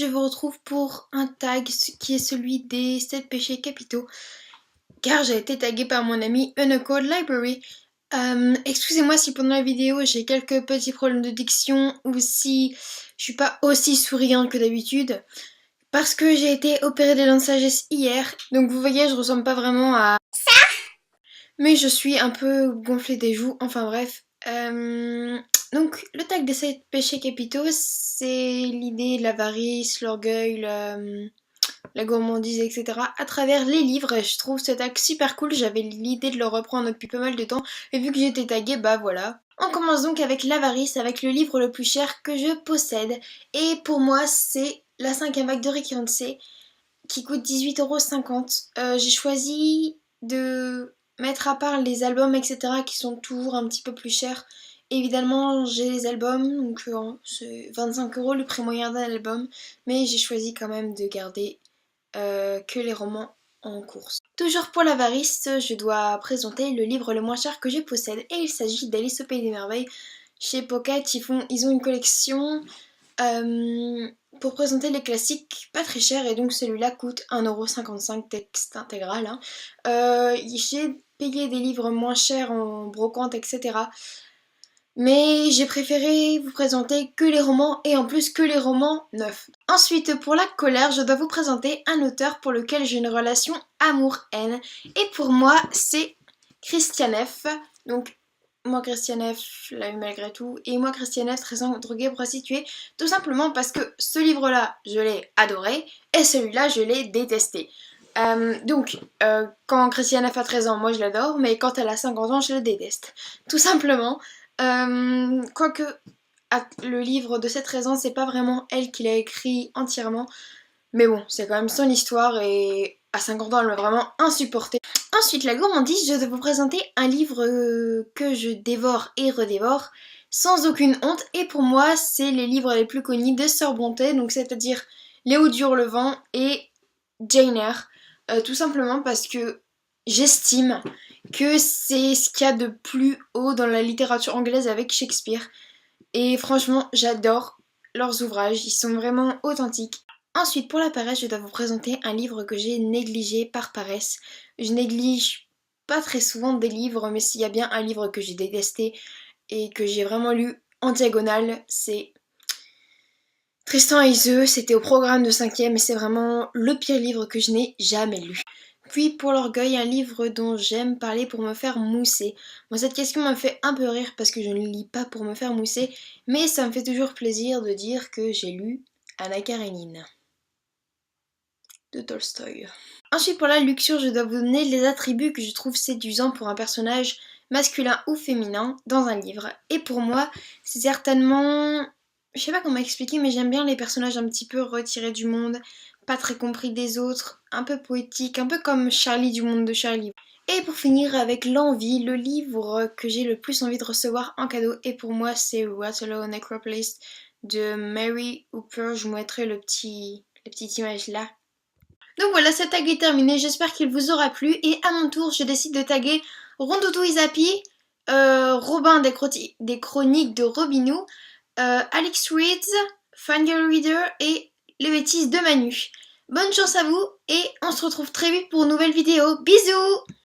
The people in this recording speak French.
je vous retrouve pour un tag qui est celui des 7 péchés capitaux, car j'ai été taguée par mon ami Uncode Library. Excusez-moi si pendant la vidéo j'ai quelques petits problèmes de diction ou si je suis pas aussi souriante que d'habitude, parce que j'ai été opérée des dents de sagesse hier, donc vous voyez je ressemble pas vraiment à... Mais je suis un peu gonflée des joues, enfin bref. Donc le tag des 7 péchés capitaux, c'est l'idée de l'avarice, l'orgueil, la gourmandise, etc. à travers les livres. Et je trouve ce tag super cool, j'avais l'idée de le reprendre depuis pas mal de temps, et vu que j'étais taguée, bah voilà. On commence donc avec l'avarice, avec le livre le plus cher que je possède. Et pour moi, c'est la 5e vague de Rick Yancey, qui coûte 18,50 €. J'ai choisi de mettre à part les albums, etc., qui sont toujours un petit peu plus chers. Évidemment, j'ai les albums, donc c'est 25 € le prix moyen d'un album, mais j'ai choisi quand même de garder que les romans en course. Toujours pour l'avarice, je dois présenter le livre le moins cher que je possède, et il s'agit d'Alice au Pays des Merveilles. Chez Pocket, ils ont une collection pour présenter les classiques pas très chers, et donc celui-là coûte 1,55 € texte intégral. J'ai payé des livres moins chers en brocante, etc. Mais j'ai préféré vous présenter que les romans, et en plus que les romans neufs. Ensuite, pour la colère, je dois vous présenter un auteur pour lequel j'ai une relation amour-haine. Et pour moi, c'est Christian F. Donc, moi Christian F, la vie malgré tout, et moi Christian F, 13 ans drogué, prostituée, tout simplement parce que ce livre-là, je l'ai adoré, et celui-là, je l'ai détesté. Quand Christiane F a 13 ans, moi je l'adore, mais quand elle a 50 ans, je le déteste. Tout simplement. Quoique, le livre de cette raison, c'est pas vraiment elle qui l'a écrit entièrement. Mais bon, c'est quand même son histoire, et à 50 ans, elle m'a vraiment insupportée. Ensuite, la gourmandise, je vais vous présenter un livre que je dévore et redévore sans aucune honte. Et pour moi, c'est les livres les plus connus de Sœur Brontë, donc c'est-à-dire Léo Hurlevent et Jane Eyre. Tout simplement parce que j'estime que c'est ce qu'il y a de plus haut dans la littérature anglaise avec Shakespeare. Et franchement, j'adore leurs ouvrages, ils sont vraiment authentiques. Ensuite, pour la paresse, je dois vous présenter un livre que j'ai négligé par paresse. Je néglige pas très souvent des livres, mais s'il y a bien un livre que j'ai détesté et que j'ai vraiment lu en diagonale, c'est Tristan et Iseult. C'était au programme de 5e, et c'est vraiment le pire livre que je n'ai jamais lu. Puis pour l'orgueil, un livre dont j'aime parler pour me faire mousser. Moi, cette question m'a fait un peu rire parce que je ne lis pas pour me faire mousser, mais ça me fait toujours plaisir de dire que j'ai lu Anna Karénine de Tolstoï. Ensuite, pour la luxure, je dois vous donner les attributs que je trouve séduisants pour un personnage masculin ou féminin dans un livre. Et pour moi, c'est certainement... Je sais pas comment expliquer, mais j'aime bien les personnages un petit peu retirés du monde, pas très compris des autres, un peu poétiques, un peu comme Charlie du monde de Charlie. Et pour finir avec l'envie, le livre que j'ai le plus envie de recevoir en cadeau, et pour moi c'est Waterloo Necropolis de Mary Hooper. Je vous mettrai les petites images là. Donc voilà, ce tag est terminé, j'espère qu'il vous aura plu, et à mon tour je décide de taguer Rondoudou Isapi, Robin des chroniques de Robinou, Alex Reads, Fangirl Reader et les bêtises de Manu. Bonne chance à vous, et on se retrouve très vite pour une nouvelle vidéo. Bisous!